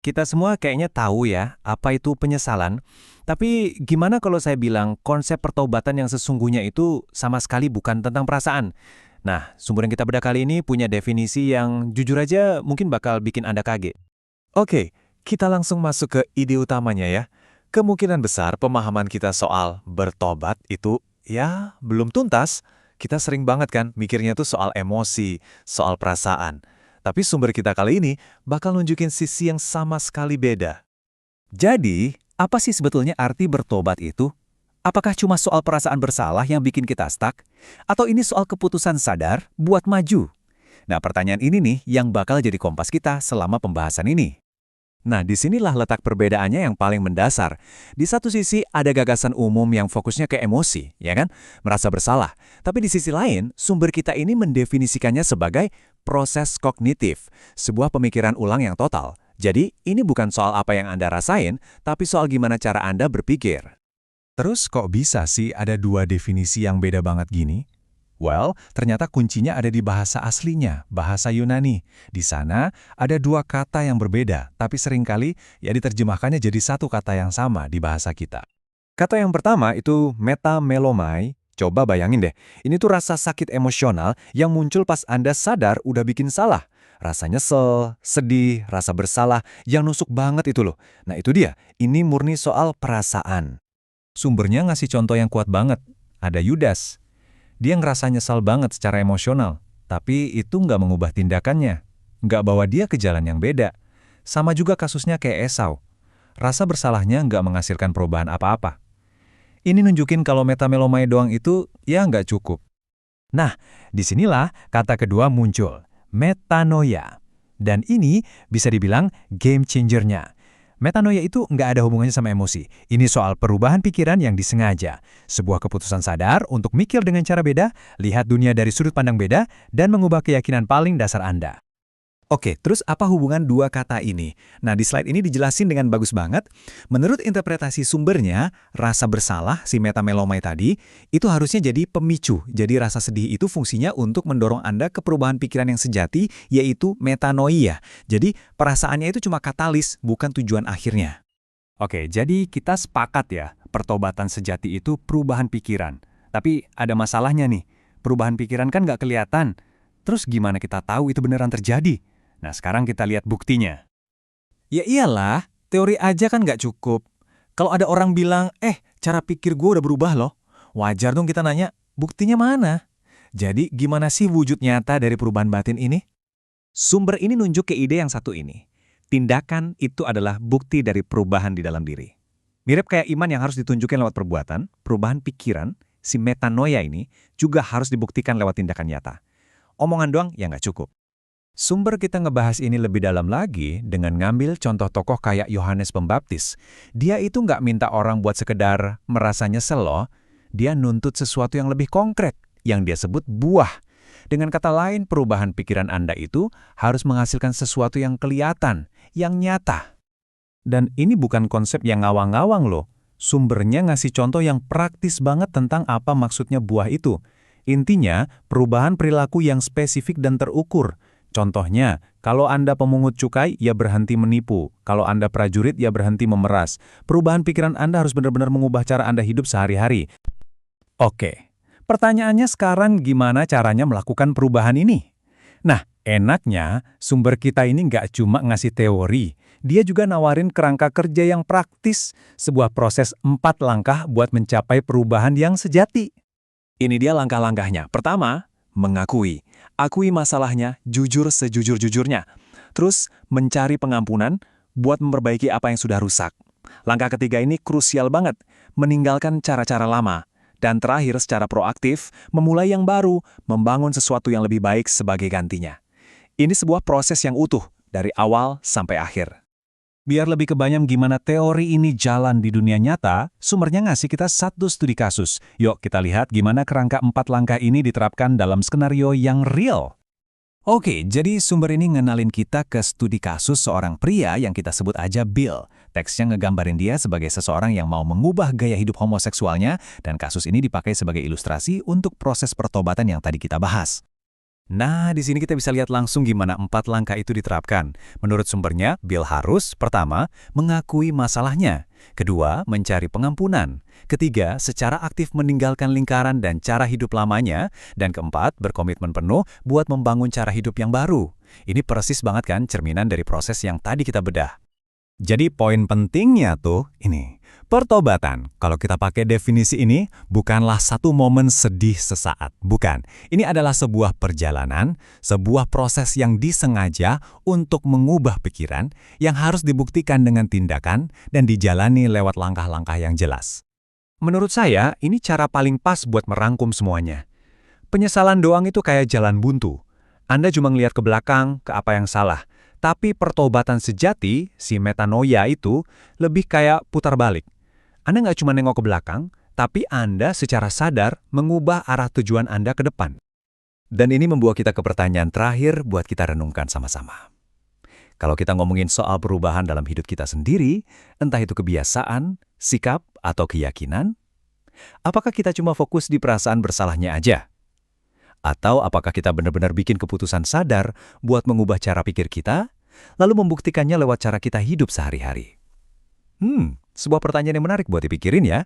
Kita semua kayaknya tahu ya, apa itu penyesalan. Tapi gimana kalau saya bilang konsep pertobatan yang sesungguhnya itu sama sekali bukan tentang perasaan? Nah, sumber yang kita bedah kali ini punya definisi yang jujur aja mungkin bakal bikin Anda kaget. Oke, kita langsung masuk ke ide utamanya ya. Kemungkinan besar pemahaman kita soal bertobat itu ya belum tuntas. Kita sering banget kan mikirnya tuh soal emosi, soal perasaan. Tapi sumber kita kali ini bakal nunjukin sisi yang sama sekali beda. Jadi, apa sih sebetulnya arti bertobat itu? Apakah cuma soal perasaan bersalah yang bikin kita stuck? Atau ini soal keputusan sadar buat maju? Nah, pertanyaan ini nih yang bakal jadi kompas kita selama pembahasan ini. Nah, disinilah letak perbedaannya yang paling mendasar. Di satu sisi ada gagasan umum yang fokusnya ke emosi, ya kan? Merasa bersalah. Tapi di sisi lain, sumber kita ini mendefinisikannya sebagai proses kognitif, sebuah pemikiran ulang yang total. Jadi, ini bukan soal apa yang Anda rasain, tapi soal gimana cara Anda berpikir. Terus kok bisa sih ada dua definisi yang beda banget gini? Well, ternyata kuncinya ada di bahasa aslinya, bahasa Yunani. Di sana ada dua kata yang berbeda, tapi seringkali ya diterjemahkannya jadi satu kata yang sama di bahasa kita. Kata yang pertama itu metamelomai. Coba bayangin deh, ini tuh rasa sakit emosional yang muncul pas Anda sadar udah bikin salah. Rasa nyesel, sedih, rasa bersalah, yang nusuk banget itu loh. Nah itu dia, ini murni soal perasaan. Sumbernya ngasih contoh yang kuat banget. Ada Yudas. Dia ngerasa nyesal banget secara emosional, tapi itu nggak mengubah tindakannya. Nggak bawa dia ke jalan yang beda. Sama juga kasusnya kayak Esau. Rasa bersalahnya nggak menghasilkan perubahan apa-apa. Ini nunjukin kalau metamelomai doang itu ya nggak cukup. Nah, disinilah kata kedua muncul, metanoia. Dan ini bisa dibilang game changer-nya. Metanoia itu nggak ada hubungannya sama emosi. Ini soal perubahan pikiran yang disengaja. Sebuah keputusan sadar untuk mikir dengan cara beda, lihat dunia dari sudut pandang beda, dan mengubah keyakinan paling dasar Anda. Oke, terus apa hubungan dua kata ini? Nah, di slide ini dijelasin dengan bagus banget. Menurut interpretasi sumbernya, rasa bersalah, si metamelomai tadi, itu harusnya jadi pemicu. Jadi rasa sedih itu fungsinya untuk mendorong Anda ke perubahan pikiran yang sejati, yaitu metanoia. Jadi, perasaannya itu cuma katalis, bukan tujuan akhirnya. Oke, jadi kita sepakat ya, pertobatan sejati itu perubahan pikiran. Tapi ada masalahnya nih, perubahan pikiran kan nggak kelihatan. Terus gimana kita tahu itu beneran terjadi? Nah, sekarang kita lihat buktinya. Ya iyalah, teori aja kan nggak cukup. Kalau ada orang bilang, cara pikir gue udah berubah loh. Wajar dong kita nanya, buktinya mana? Jadi gimana sih wujud nyata dari perubahan batin ini? Sumber ini nunjuk ke ide yang satu ini. Tindakan itu adalah bukti dari perubahan di dalam diri. Mirip kayak iman yang harus ditunjukin lewat perbuatan, perubahan pikiran, si metanoia ini juga harus dibuktikan lewat tindakan nyata. Omongan doang ya nggak cukup. Sumber kita ngebahas ini lebih dalam lagi dengan ngambil contoh tokoh kayak Yohanes Pembaptis. Dia itu nggak minta orang buat sekedar merasa nyesel loh. Dia nuntut sesuatu yang lebih konkret, yang dia sebut buah. Dengan kata lain, perubahan pikiran Anda itu harus menghasilkan sesuatu yang kelihatan, yang nyata. Dan ini bukan konsep yang ngawang-ngawang loh. Sumbernya ngasih contoh yang praktis banget tentang apa maksudnya buah itu. Intinya, perubahan perilaku yang spesifik dan terukur. Contohnya, kalau Anda pemungut cukai, ya berhenti menipu. Kalau Anda prajurit, ya berhenti memeras. Perubahan pikiran Anda harus benar-benar mengubah cara Anda hidup sehari-hari. Oke, pertanyaannya sekarang gimana caranya melakukan perubahan ini? Nah, enaknya sumber kita ini nggak cuma ngasih teori. Dia juga nawarin kerangka kerja yang praktis, sebuah proses 4 langkah buat mencapai perubahan yang sejati. Ini dia langkah-langkahnya. Pertama, mengakui. Akui masalahnya jujur sejujur-jujurnya. Terus, mencari pengampunan buat memperbaiki apa yang sudah rusak. Langkah ketiga ini krusial banget. Meninggalkan cara-cara lama. Dan terakhir, secara proaktif, memulai yang baru, membangun sesuatu yang lebih baik sebagai gantinya. Ini sebuah proses yang utuh, dari awal sampai akhir. Biar lebih kebayang gimana teori ini jalan di dunia nyata, sumbernya ngasih kita satu studi kasus. Yuk kita lihat gimana kerangka 4 langkah ini diterapkan dalam skenario yang real. Oke, jadi sumber ini ngenalin kita ke studi kasus seorang pria yang kita sebut aja Bill. Teksnya ngegambarin dia sebagai seseorang yang mau mengubah gaya hidup homoseksualnya, dan kasus ini dipakai sebagai ilustrasi untuk proses pertobatan yang tadi kita bahas. Nah, di sini kita bisa lihat langsung gimana 4 langkah itu diterapkan. Menurut sumbernya, Bill harus, pertama, mengakui masalahnya. Kedua, mencari pengampunan. Ketiga, secara aktif meninggalkan lingkaran dan cara hidup lamanya. Dan keempat, berkomitmen penuh buat membangun cara hidup yang baru. Ini persis banget kan cerminan dari proses yang tadi kita bedah. Jadi poin pentingnya tuh ini. Pertobatan, kalau kita pakai definisi ini, bukanlah satu momen sedih sesaat. Bukan. Ini adalah sebuah perjalanan, sebuah proses yang disengaja untuk mengubah pikiran yang harus dibuktikan dengan tindakan dan dijalani lewat langkah-langkah yang jelas. Menurut saya, ini cara paling pas buat merangkum semuanya. Penyesalan doang itu kayak jalan buntu. Anda cuma ngelihat ke belakang, ke apa yang salah. Tapi pertobatan sejati, si metanoia itu, lebih kayak putar balik. Anda nggak cuma nengok ke belakang, tapi Anda secara sadar mengubah arah tujuan Anda ke depan. Dan ini membawa kita ke pertanyaan terakhir buat kita renungkan sama-sama. Kalau kita ngomongin soal perubahan dalam hidup kita sendiri, entah itu kebiasaan, sikap, atau keyakinan, apakah kita cuma fokus di perasaan bersalahnya aja? Atau apakah kita benar-benar bikin keputusan sadar buat mengubah cara pikir kita, lalu membuktikannya lewat cara kita hidup sehari-hari? Sebuah pertanyaan yang menarik buat dipikirin ya.